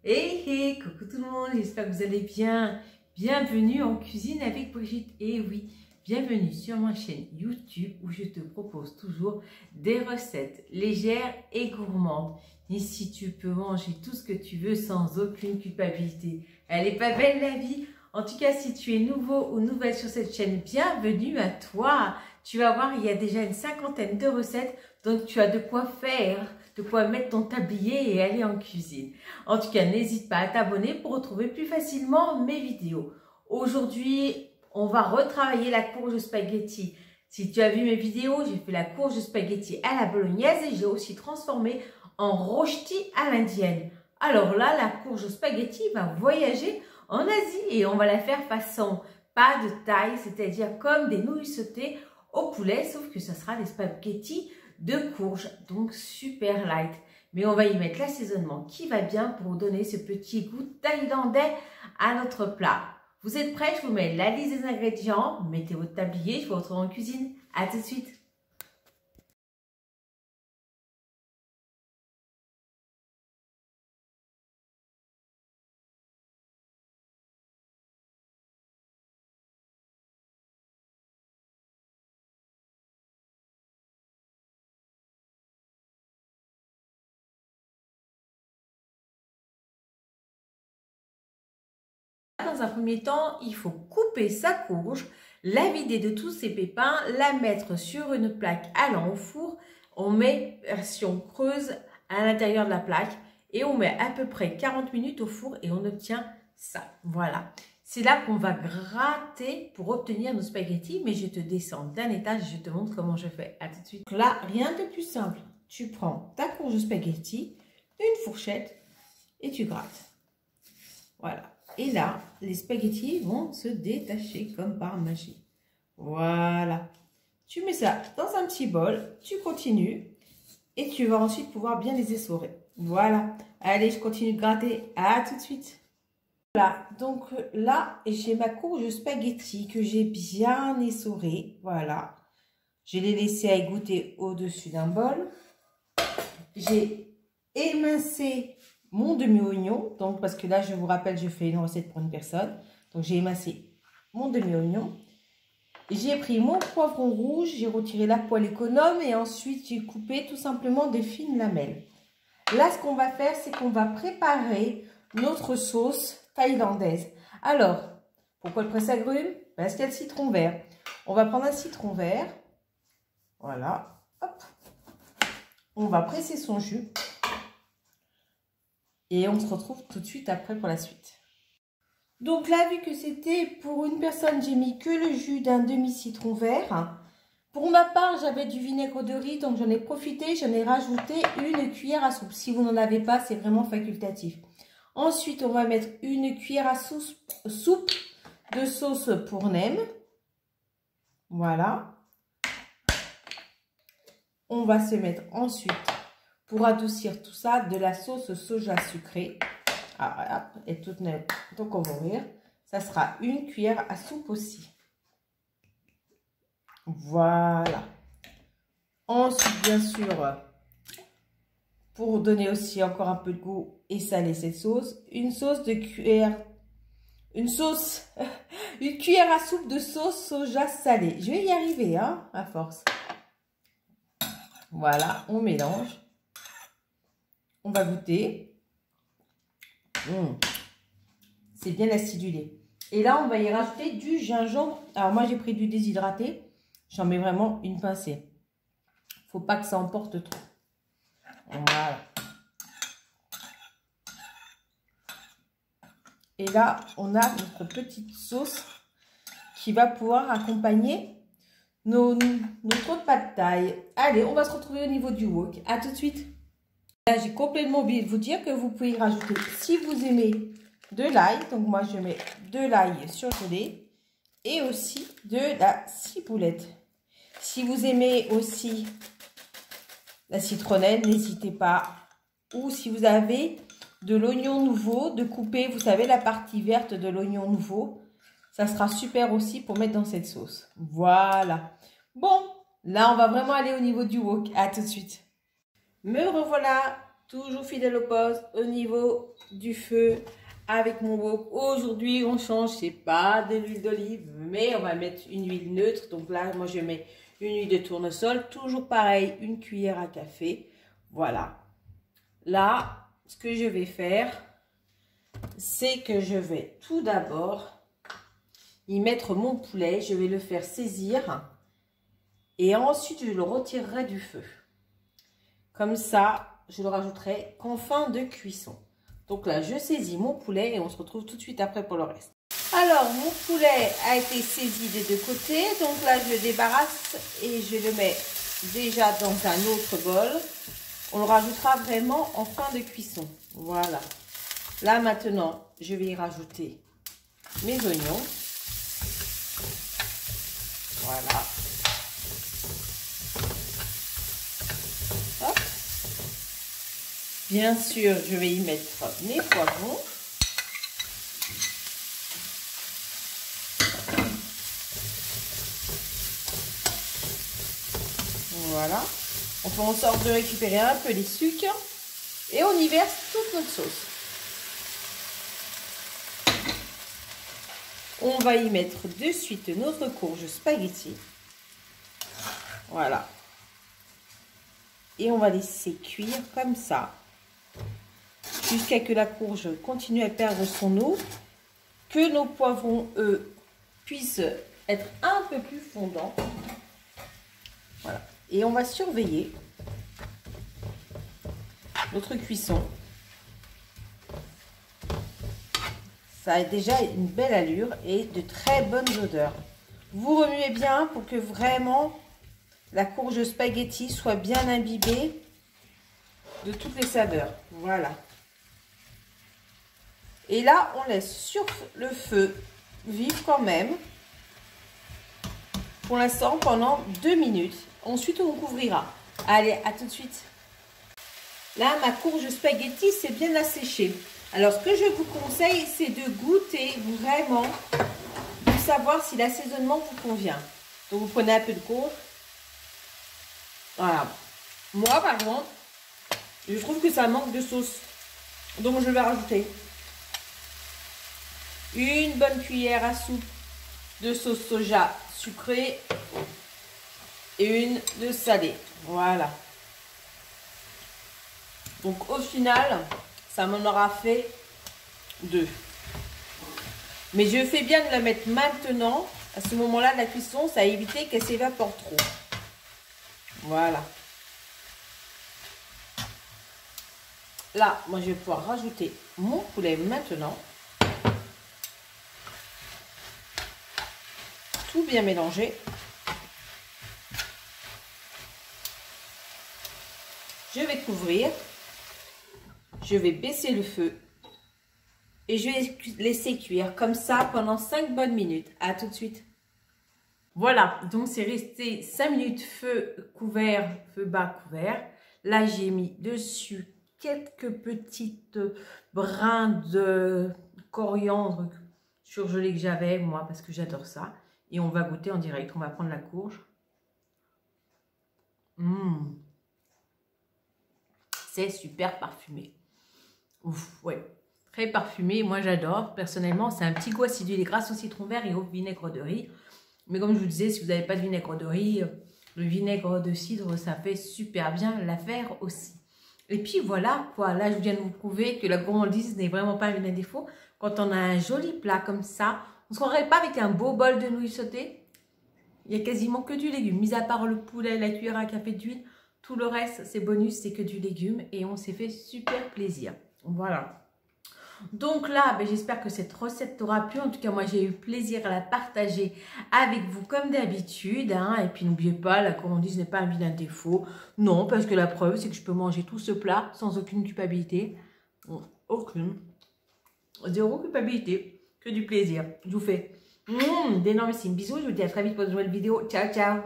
Hey hey, coucou tout le monde, j'espère que vous allez bien. Bienvenue en cuisine avec Brigitte. Et oui, bienvenue sur ma chaîne YouTube où je te propose toujours des recettes légères et gourmandes. Et si tu peux manger tout ce que tu veux sans aucune culpabilité. Elle est pas belle la vie? En tout cas, si tu es nouveau ou nouvelle sur cette chaîne, bienvenue à toi. Tu vas voir, il y a déjà une cinquantaine de recettes, donc tu as de quoi faire, de quoi mettre ton tablier et aller en cuisine. En tout cas, n'hésite pas à t'abonner pour retrouver plus facilement mes vidéos. Aujourd'hui, on va retravailler la courge spaghetti. Si tu as vu mes vidéos, j'ai fait la courge spaghetti à la bolognaise et j'ai aussi transformé en rösti à l'indienne. Alors là, la courge spaghetti va voyager en Asie et on va la faire façon pas de taille, c'est-à-dire comme des nouilles sautées au poulet, sauf que ça sera des spaghettis de courge, donc super light. Mais on va y mettre l'assaisonnement qui va bien pour donner ce petit goût thaïlandais à notre plat. Vous êtes prêts? Je vous mets la liste des ingrédients. Mettez votre tablier, je vous retrouve en cuisine. À tout de suite. Dans un premier temps, il faut couper sa courge, la vider de tous ses pépins, la mettre sur une plaque allant au four. On met version creuse à l'intérieur de la plaque et on met à peu près 40 minutes au four et on obtient ça. Voilà. C'est là qu'on va gratter pour obtenir nos spaghettis, mais je te descends d'un étage et je te montre comment je fais. À tout de suite. Là, rien de plus simple. Tu prends ta courge spaghetti, une fourchette et tu grattes. Voilà. Et là, les spaghettis vont se détacher comme par magie. Voilà. Tu mets ça dans un petit bol, tu continues et tu vas ensuite pouvoir bien les essorer. Voilà. Allez, je continue de gratter. À tout de suite. Voilà. Donc là, j'ai ma courge spaghetti que j'ai bien essorée. Voilà. Je l'ai laissé à égoutter au-dessus d'un bol. J'ai émincé mon demi-oignon, donc parce que là, je vous rappelle, je fais une recette pour une personne. Donc, j'ai émincé mon demi-oignon. J'ai pris mon poivron rouge, j'ai retiré la poêle économe et ensuite, j'ai coupé tout simplement des fines lamelles. Là, ce qu'on va faire, c'est qu'on va préparer notre sauce thaïlandaise. Alors, pourquoi le presse-agrumes? Parce qu'il y a le citron vert. On va prendre un citron vert. Voilà. Hop. On va presser son jus. Et on se retrouve tout de suite après pour la suite. Donc là, vu que c'était pour une personne, j'ai mis que le jus d'un demi-citron vert. Pour ma part, j'avais du vinaigre de riz, donc j'en ai profité, j'en ai rajouté une cuillère à soupe. Si vous n'en avez pas, c'est vraiment facultatif. Ensuite, on va mettre une cuillère à soupe de sauce pour nem. Voilà. On va se mettre ensuite, pour adoucir tout ça, de la sauce soja sucrée. Ah, voilà, elle est toute neuve, donc on va ouvrir. Ça sera une cuillère à soupe aussi. Voilà. Ensuite, bien sûr, pour donner aussi encore un peu de goût et saler cette sauce, une cuillère à soupe de sauce soja salée. Je vais y arriver, hein, à force. Voilà, on mélange. On va goûter. C'est bien acidulé. Et là, on va y rajouter du gingembre. Alors, moi, j'ai pris du déshydraté. J'en mets vraiment une pincée. Faut pas que ça emporte trop. Voilà. Et là, on a notre petite sauce qui va pouvoir accompagner notre pad thaï. Allez, on va se retrouver au niveau du wok. À tout de suite. Là, j'ai complètement oublié de vous dire que vous pouvez y rajouter, si vous aimez, de l'ail. Donc, moi, je mets de l'ail surgelé et aussi de la ciboulette. Si vous aimez aussi la citronnelle, n'hésitez pas. Ou si vous avez de l'oignon nouveau, de couper, vous savez, la partie verte de l'oignon nouveau. Ça sera super aussi pour mettre dans cette sauce. Voilà. Bon, là, on va vraiment aller au niveau du wok. À tout de suite. Me revoilà toujours fidèle au poste, au niveau du feu, avec mon wok. Aujourd'hui, on change, c'est pas de l'huile d'olive, mais on va mettre une huile neutre. Donc là, moi, je mets une huile de tournesol. Toujours pareil, une cuillère à café. Voilà. Là, ce que je vais faire, c'est que je vais tout d'abord y mettre mon poulet. Je vais le faire saisir et ensuite, je le retirerai du feu. Comme ça, je le rajouterai qu'en fin de cuisson. Donc là, je saisis mon poulet et on se retrouve tout de suite après pour le reste. Alors, mon poulet a été saisi des deux côtés. Donc là, je le débarrasse et je le mets déjà dans un autre bol. On le rajoutera vraiment en fin de cuisson. Voilà. Là, maintenant, je vais y rajouter mes oignons. Voilà. Hop. Bien sûr, je vais y mettre mes poivrons. Voilà. On fait en sorte de récupérer un peu les sucres et on y verse toute notre sauce. On va y mettre de suite notre courge spaghetti. Voilà. Et on va laisser cuire comme ça jusqu'à ce que la courge continue à perdre son eau, que nos poivrons, eux, puissent être un peu plus fondants. Voilà. Et on va surveiller notre cuisson. Ça a déjà une belle allure et de très bonnes odeurs. Vous remuez bien pour que vraiment la courge spaghetti soit bien imbibée de toutes les saveurs. Voilà. Et là, on laisse sur le feu vif quand même. Pour l'instant, pendant 2 minutes. Ensuite, on couvrira. Allez, à tout de suite. Là, ma courge spaghetti, c'est bien asséché. Alors, ce que je vous conseille, c'est de goûter vraiment pour savoir si l'assaisonnement vous convient. Donc, vous prenez un peu de courge. Voilà. Moi, par exemple, je trouve que ça manque de sauce. Donc, je vais rajouter une bonne cuillère à soupe de sauce soja sucrée et une de salée. Voilà. Donc au final, ça m'en aura fait 2. Mais je fais bien de la mettre maintenant. À ce moment-là de la cuisson, ça a évité qu'elle s'évapore trop. Voilà. Là, moi je vais pouvoir rajouter mon poulet maintenant. Tout bien mélanger. Je vais couvrir. Je vais baisser le feu. Et je vais laisser cuire comme ça pendant 5 bonnes minutes. À tout de suite. Voilà, donc c'est resté 5 minutes feu couvert, feu bas couvert. Là, j'ai mis dessus quelques petites brins de coriandre surgelé que j'avais, moi, parce que j'adore ça. Et on va goûter en direct. On va prendre la courge. C'est super parfumé. Ouf, ouais. Très parfumé. Moi, j'adore. Personnellement, c'est un petit goût acidulé grâce au citron vert et au vinaigre de riz. Mais comme je vous disais, si vous n'avez pas de vinaigre de riz, le vinaigre de cidre, ça fait super bien l'affaire aussi. Et puis voilà, quoi. Là, je viens de vous prouver que la gourmandise n'est vraiment pas une défaut. Quand on a un joli plat comme ça, on ne se croirait pas avec un beau bol de nouilles sautées. Il n'y a quasiment que du légume. Mis à part le poulet, la cuillère à café d'huile, tout le reste, c'est bonus, c'est que du légume. Et on s'est fait super plaisir. Voilà. Donc là, j'espère que cette recette t'aura plu. En tout cas, moi, j'ai eu plaisir à la partager avec vous comme d'habitude. Hein. Et puis, n'oubliez pas, la gourmandise n'est pas un vilain défaut. Non, parce que la preuve, c'est que je peux manger tout ce plat sans aucune culpabilité. Aucune. Zéro culpabilité. Que du plaisir. Je vous fais d'énormes bisous. Je vous dis à très vite pour de nouvelles vidéos. Ciao, ciao.